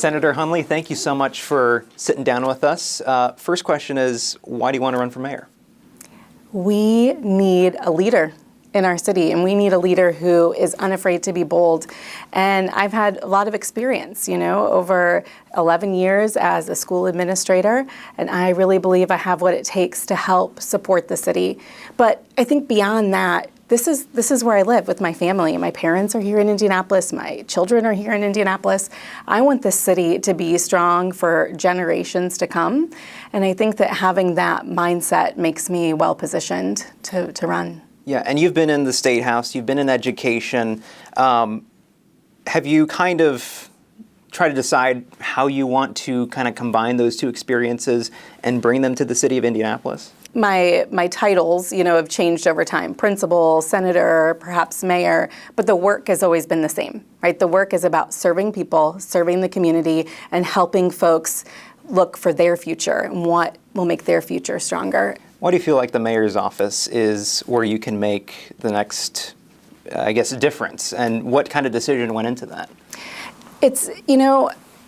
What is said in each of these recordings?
Senator Hunley, thank you so much for sitting down with us. First question is, why do you want to run for mayor? We need a leader in our city, and we need a leader who is unafraid to be bold. And I've had a lot of experience, over 11 years as a school administrator, and I really believe I have what it takes to help support the city. But I think beyond that, this is where I live with my family. My parents are here in Indianapolis. My children are here in Indianapolis. I want this city to be strong for generations to come. And I think that having that mindset makes me well positioned to run. Yeah, and you've been in the Statehouse, you've been in education. Have you kind of tried to decide how you want to kind of combine those two experiences and bring them to the city of Indianapolis? My titles, have changed over time. Principal, senator, perhaps mayor, but the work has always been the same, right? The work is about serving people, serving the community, and helping folks look for their future and what will make their future stronger. Why do you feel like the mayor's office is where you can make the next, difference? And what kind of decision went into that? It's,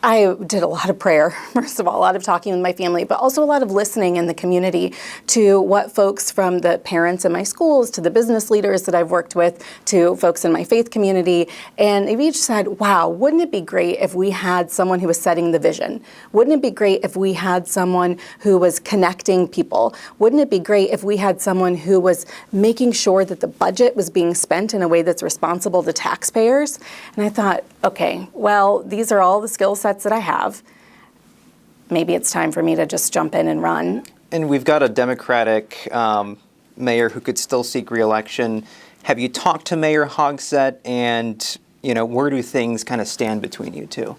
I did a lot of prayer, first of all, a lot of talking with my family, but also a lot of listening in the community to what folks from the parents in my schools, to the business leaders that I've worked with, to folks in my faith community. And they've each said, wow, wouldn't it be great if we had someone who was setting the vision? Wouldn't it be great if we had someone who was connecting people? Wouldn't it be great if we had someone who was making sure that the budget was being spent in a way that's responsible to taxpayers? And I thought, okay, well, these are all the skill sets that I have. Maybe it's time for me to just jump in and run. And we've got a Democratic mayor who could still seek re-election. Have you talked to Mayor Hogsett, and where do things kind of stand between you two?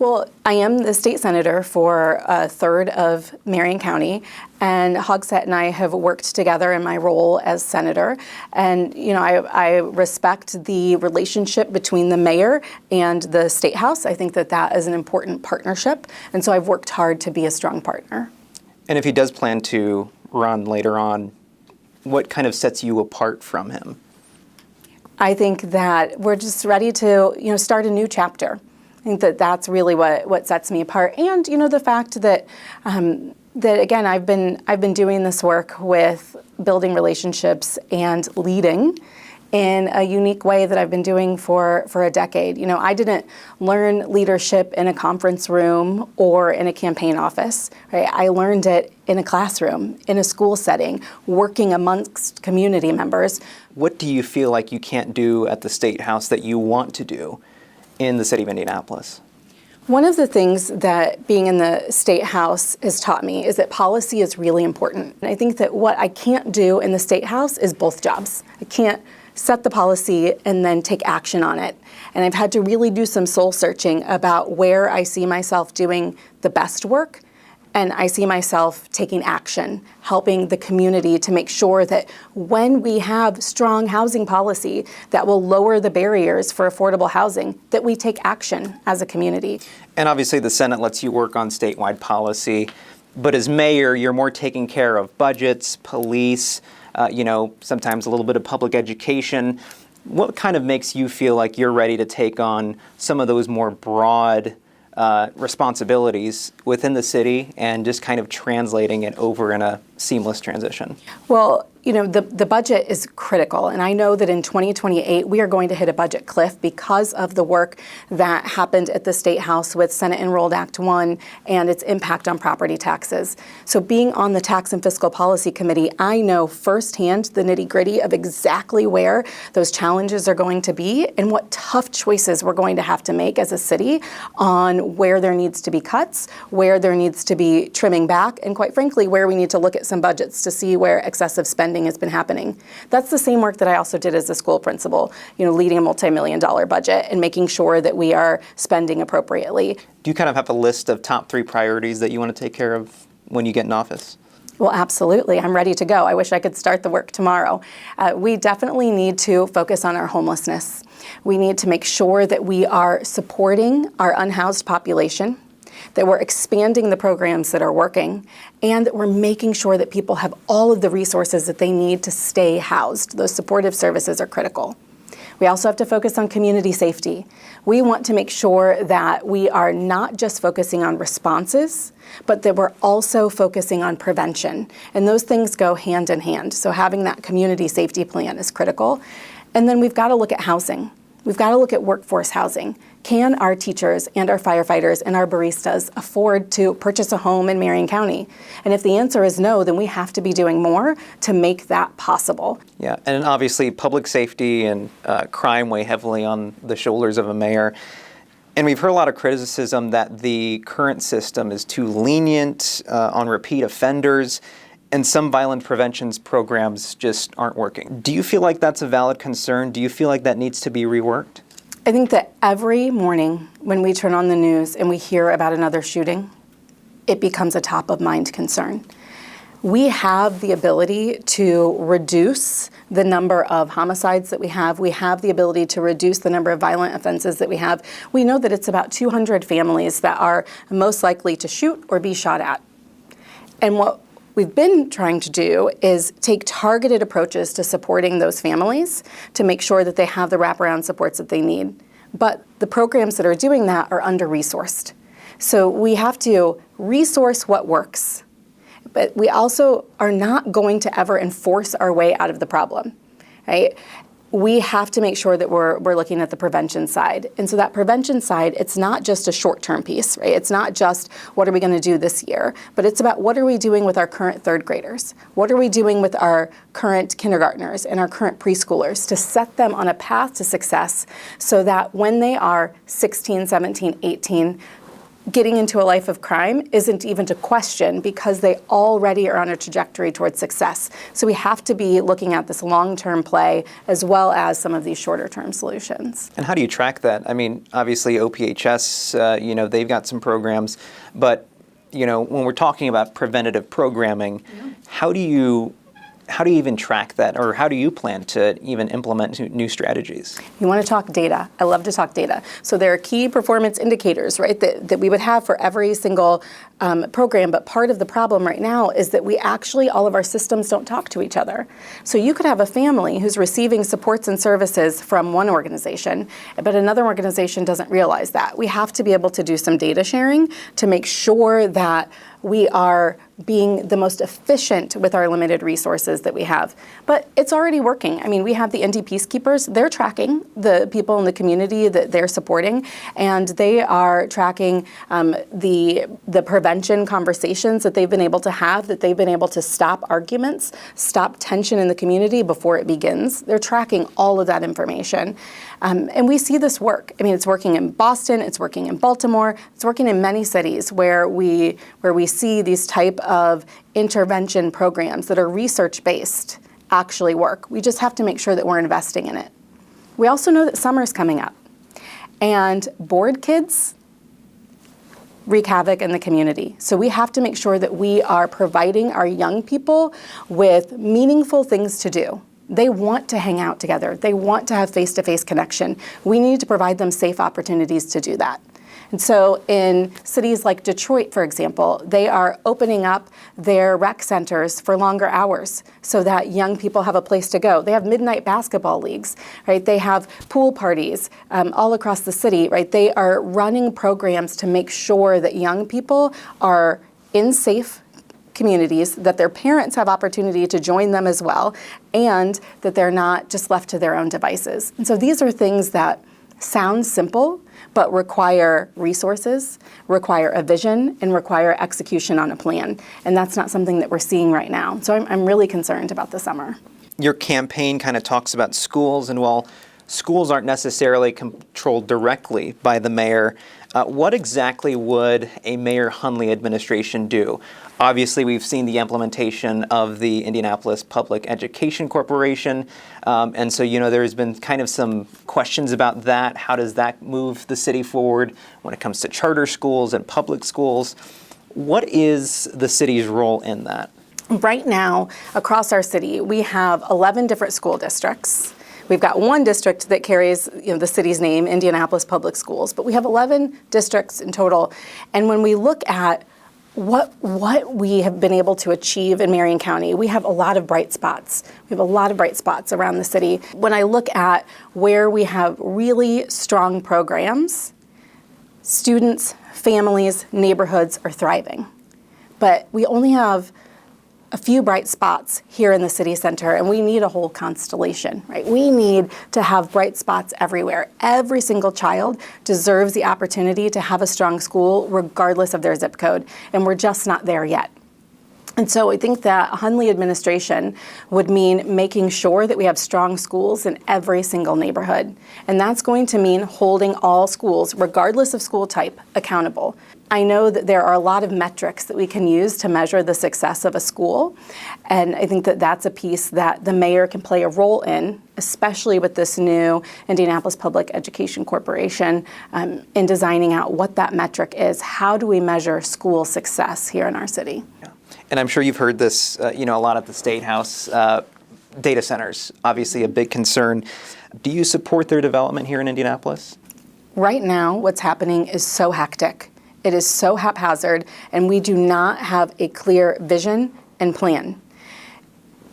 Well, I am the state senator for a third of Marion County, and Hogsett and I have worked together in my role as senator. And, I respect the relationship between the mayor and the Statehouse. I think that is an important partnership. And so I've worked hard to be a strong partner. And if he does plan to run later on, what kind of sets you apart from him? I think that we're just ready to, start a new chapter. I think that's really what sets me apart. And, the fact that, again, I've been doing this work with building relationships and leading in a unique way that I've been doing for a decade. I didn't learn leadership in a conference room or in a campaign office, right? I learned it in a classroom, in a school setting, working amongst community members. What do you feel like you can't do at the Statehouse that you want to do in the city of Indianapolis? One of the things that being in the Statehouse has taught me is that policy is really important. And I think that what I can't do in the Statehouse is both jobs. I can't set the policy and then take action on it. And I've had to really do some soul searching about where I see myself doing the best work. And I see myself taking action, helping the community to make sure that when we have strong housing policy that will lower the barriers for affordable housing, that we take action as a community. And obviously the Senate lets you work on statewide policy, but as mayor, you're more taking care of budgets, police, sometimes a little bit of public education. What kind of makes you feel like you're ready to take on some of those more broad responsibilities within the city and just kind of translating it over in a seamless transition? Well, the budget is critical, and I know that in 2028 we are going to hit a budget cliff because of the work that happened at the Statehouse with Senate Enrolled Act 1 and its impact on property taxes. So being on the Tax and Fiscal Policy Committee, I know firsthand the nitty-gritty of exactly where those challenges are going to be and what tough choices we're going to have to make as a city on where there needs to be cuts, where there needs to be trimming back, and quite frankly, where we need to look at some budgets to see where excessive spending has been happening. That's the same work that I also did as a school principal, leading a multi-million-dollar budget and making sure that we are spending appropriately. Do you kind of have a list of top 3 priorities that you want to take care of when you get in office? Well, absolutely. I'm ready to go. I wish I could start the work tomorrow. We definitely need to focus on our homelessness. We need to make sure that we are supporting our unhoused population, that we're expanding the programs that are working, and that we're making sure that people have all of the resources that they need to stay housed. Those supportive services are critical. We also have to focus on community safety. We want to make sure that we are not just focusing on responses, but that we're also focusing on prevention. And those things go hand in hand. So having that community safety plan is critical. And then we've got to look at housing. We've got to look at workforce housing. Can our teachers and our firefighters and our baristas afford to purchase a home in Marion County? And if the answer is no, then we have to be doing more to make that possible. Yeah, and obviously public safety and crime weigh heavily on the shoulders of a mayor. And we've heard a lot of criticism that the current system is too lenient on repeat offenders, and some violent prevention programs just aren't working. Do you feel like that's a valid concern? Do you feel like that needs to be reworked? I think that every morning when we turn on the news and we hear about another shooting, it becomes a top of mind concern. We have the ability to reduce the number of homicides that we have. We have the ability to reduce the number of violent offenses that we have. We know that it's about 200 families that are most likely to shoot or be shot at. And what we've been trying to do is take targeted approaches to supporting those families to make sure that they have the wraparound supports that they need. But the programs that are doing that are under-resourced. So we have to resource what works. But we also are not going to ever enforce our way out of the problem, right? We have to make sure that we're looking at the prevention side. And so that prevention side, it's not just a short-term piece, right? It's not just what are we going to do this year, but it's about what are we doing with our current third graders? What are we doing with our current kindergartners and our current preschoolers to set them on a path to success so that when they are 16, 17, 18, getting into a life of crime isn't even to question because they already are on a trajectory towards success. So we have to be looking at this long-term play as well as some of these shorter-term solutions. And how do you track that? I mean, obviously OPHS, they've got some programs, but, when we're talking about preventative programming, how do you even track that, or how do you plan to even implement new strategies? You want to talk data. I love to talk data. So there are key performance indicators, right, that we would have for every single program, but part of the problem right now is that all of our systems don't talk to each other. So you could have a family who's receiving supports and services from one organization, but another organization doesn't realize that. We have to be able to do some data sharing to make sure that we are being the most efficient with our limited resources that we have. But it's already working. I mean, we have the ND Peacekeepers. They're tracking the people in the community that they're supporting, and they are tracking the prevention conversations that they've been able to have, that they've been able to stop arguments, stop tension in the community before it begins. They're tracking all of that information. And we see this work. I mean, it's working in Boston, it's working in Baltimore, it's working in many cities where we see these type of intervention programs that are research-based actually work. We just have to make sure that we're investing in it. We also know that summer's coming up, and bored kids wreak havoc in the community. So we have to make sure that we are providing our young people with meaningful things to do. They want to hang out together. They want to have face-to-face connection. We need to provide them safe opportunities to do that. And so in cities like Detroit, for example, they are opening up their rec centers for longer hours so that young people have a place to go. They have midnight basketball leagues, right? They have pool parties all across the city, right? They are running programs to make sure that young people are in safe communities, that their parents have opportunity to join them as well, and that they're not just left to their own devices. And so these are things that sound simple, but require resources, require a vision, and require execution on a plan. And that's not something that we're seeing right now. So I'm really concerned about the summer. Your campaign kind of talks about schools, and while schools aren't necessarily controlled directly by the mayor, what exactly would a Mayor Hunley administration do? Obviously, we've seen the implementation of the Indianapolis Public Education Corporation, and so there's been kind of some questions about that. How does that move the city forward when it comes to charter schools and public schools? What is the city's role in that? Right now, across our city, we have 11 different school districts. We've got one district that carries the city's name, Indianapolis Public Schools, but we have 11 districts in total. And when we look at what we have been able to achieve in Marion County, we have a lot of bright spots. We have a lot of bright spots around the city. When I look at where we have really strong programs, students, families, neighborhoods are thriving. But we only have a few bright spots here in the city center, and we need a whole constellation, right? We need to have bright spots everywhere. Every single child deserves the opportunity to have a strong school regardless of their zip code, and we're just not there yet. And so I think that a Hunley administration would mean making sure that we have strong schools in every single neighborhood. And that's going to mean holding all schools, regardless of school type, accountable. I know that there are a lot of metrics that we can use to measure the success of a school. And I think that that's a piece that the mayor can play a role in, especially with this new Indianapolis Public Education Corporation, in designing out what that metric is. How do we measure school success here in our city? Yeah. And I'm sure you've heard this, a lot at the Statehouse. Data centers, obviously a big concern. Do you support their development here in Indianapolis? Right now, what's happening is so hectic. It is so haphazard, and we do not have a clear vision and plan.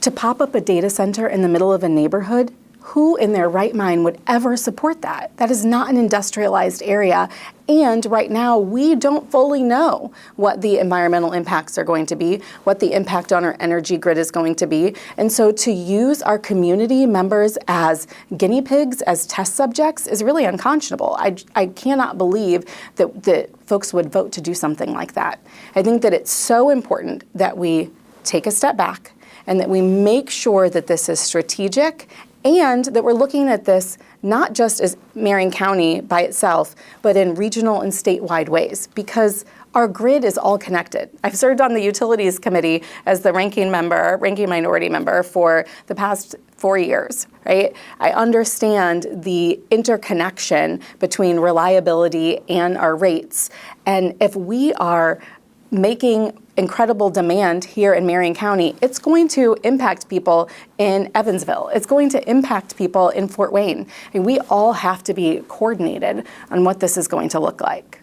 To pop up a data center in the middle of a neighborhood, who in their right mind would ever support that? That is not an industrialized area. And right now, we don't fully know what the environmental impacts are going to be, what the impact on our energy grid is going to be. And so to use our community members as guinea pigs, as test subjects, is really unconscionable. I cannot believe that folks would vote to do something like that. I think that it's so important that we take a step back and that we make sure that this is strategic and that we're looking at this not just as Marion County by itself, but in regional and statewide ways, because our grid is all connected. I've served on the Utilities Committee as the ranking minority member for the past 4 years, right? I understand the interconnection between reliability and our rates. And if we are making incredible demand here in Marion County, it's going to impact people in Evansville. It's going to impact people in Fort Wayne. And we all have to be coordinated on what this is going to look like.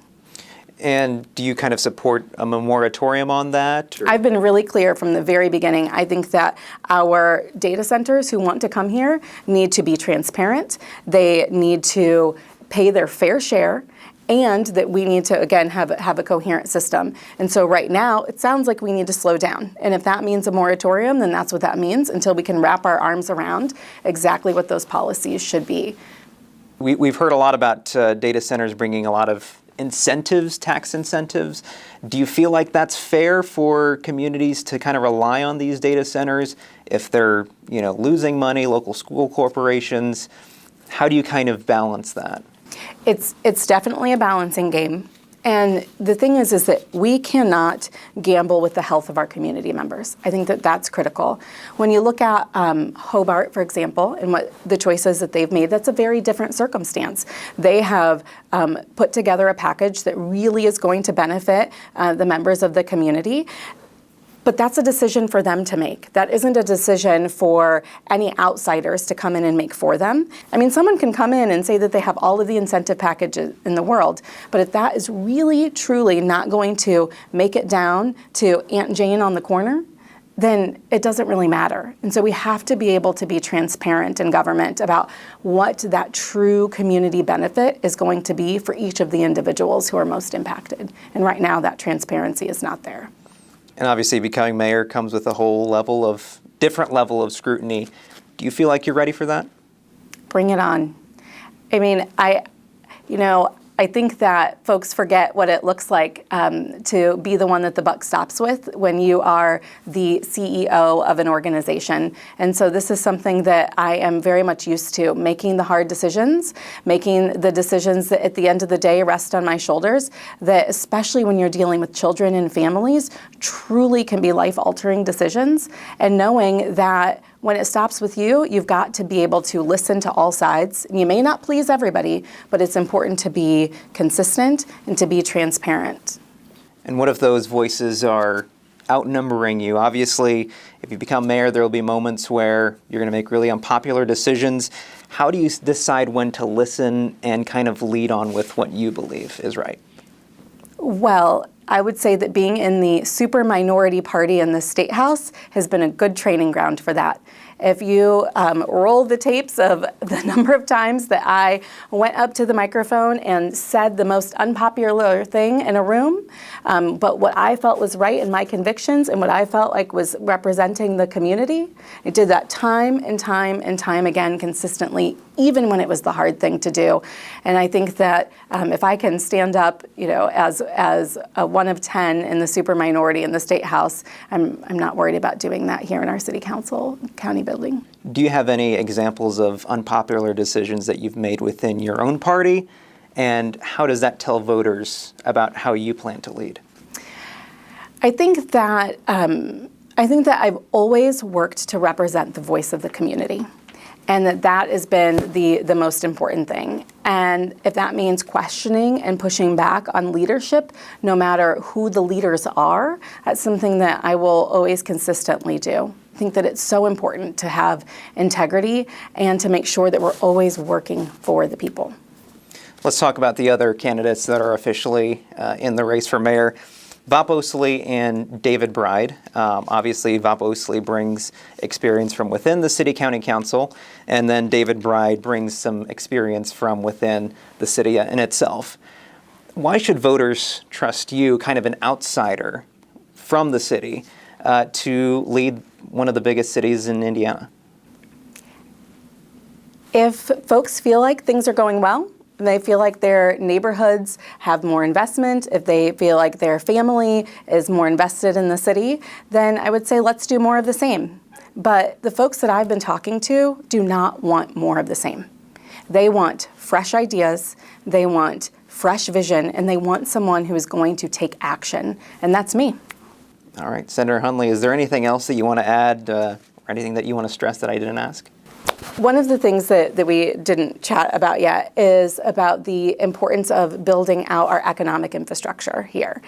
And do you kind of support a moratorium on that? I've been really clear from the very beginning. I think that our data centers who want to come here need to be transparent. They need to pay their fair share, and that we need to, again, have a coherent system. And so right now, it sounds like we need to slow down. And if that means a moratorium, then that's what that means, until we can wrap our arms around exactly what those policies should be. We've heard a lot about data centers bringing a lot of incentives, tax incentives. Do you feel like that's fair for communities to kind of rely on these data centers if they're, losing money, local school corporations? How do you kind of balance that? It's definitely a balancing game. And the thing is that we cannot gamble with the health of our community members. I think that that's critical. When you look at Hobart, for example, and what the choices that they've made, that's a very different circumstance. They have put together a package that really is going to benefit the members of the community. But that's a decision for them to make. That isn't a decision for any outsiders to come in and make for them. I mean, someone can come in and say that they have all of the incentive packages in the world, but if that is really, truly not going to make it down to Aunt Jane on the corner, then it doesn't really matter. And so we have to be able to be transparent in government about what that true community benefit is going to be for each of the individuals who are most impacted. And right now, that transparency is not there. And obviously becoming mayor comes with a whole different level of scrutiny. Do you feel like you're ready for that? Bring it on. I mean, I think that folks forget what it looks like to be the one that the buck stops with when you are the CEO of an organization. And so this is something that I am very much used to, making the hard decisions, making the decisions that at the end of the day rest on my shoulders, that especially when you're dealing with children and families, truly can be life-altering decisions. And knowing that when it stops with you, you've got to be able to listen to all sides. You may not please everybody, but it's important to be consistent and to be transparent. And what if those voices are outnumbering you? Obviously, if you become mayor, there will be moments where you're going to make really unpopular decisions. How do you decide when to listen and kind of lead on with what you believe is right? Well, I would say that being in the super minority party in the Statehouse has been a good training ground for that. If you roll the tapes of the number of times that I went up to the microphone and said the most unpopular thing in a room, but what I felt was right in my convictions and what I felt like was representing the community, I did that time and time and time again consistently, even when it was the hard thing to do. And I think that if I can stand up, as a one of 10 in the super minority in the Statehouse, I'm not worried about doing that here in our city council county building. Do you have any examples of unpopular decisions that you've made within your own party? And how does that tell voters about how you plan to lead? I think that I've always worked to represent the voice of the community, and that has been the most important thing. And if that means questioning and pushing back on leadership, no matter who the leaders are, that's something that I will always consistently do. I think that it's so important to have integrity and to make sure that we're always working for the people. Let's talk about the other candidates that are officially in the race for mayor. Vop Osley and David Bride. Obviously, Vop Osley brings experience from within the City County Council, and then David Bride brings some experience from within the city in itself. Why should voters trust you, kind of an outsider from the city, to lead one of the biggest cities in Indiana? If folks feel like things are going well, they feel like their neighborhoods have more investment, if they feel like their family is more invested in the city, then I would say let's do more of the same. But the folks that I've been talking to do not want more of the same. They want fresh ideas, they want fresh vision, and they want someone who is going to take action, and that's me. All right, Senator Hunley, is there anything else that you want to add or anything that you want to stress that I didn't ask? One of the things that we didn't chat about yet is about the importance of building out our economic infrastructure here.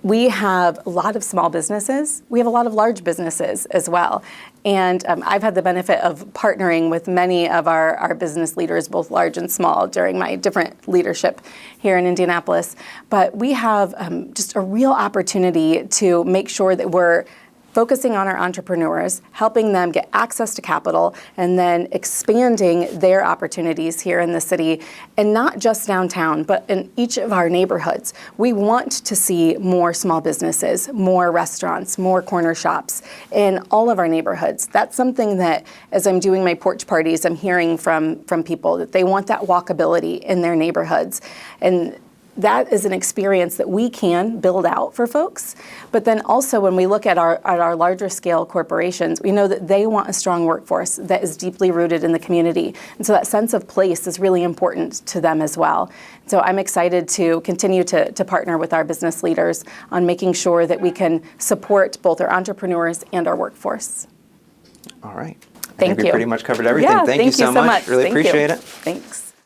We have a lot of small businesses. We have a lot of large businesses as well. And I've had the benefit of partnering with many of our business leaders, both large and small, during my different leadership here in Indianapolis. But we have just a real opportunity to make sure that we're focusing on our entrepreneurs, helping them get access to capital, and then expanding their opportunities here in the city, and not just downtown, but in each of our neighborhoods. We want to see more small businesses, more restaurants, more corner shops in all of our neighborhoods. That's something that, as I'm doing my porch parties, I'm hearing from people that they want that walkability in their neighborhoods. And that is an experience that we can build out for folks. But then also when we look at our larger scale corporations, we know that they want a strong workforce that is deeply rooted in the community. And so that sense of place is really important to them as well. So I'm excited to continue to partner with our business leaders on making sure that we can support both our entrepreneurs and our workforce. All right. Thank I think you. we pretty much covered everything. Yeah, thank you so much. Really Thank appreciate you. it. Thanks.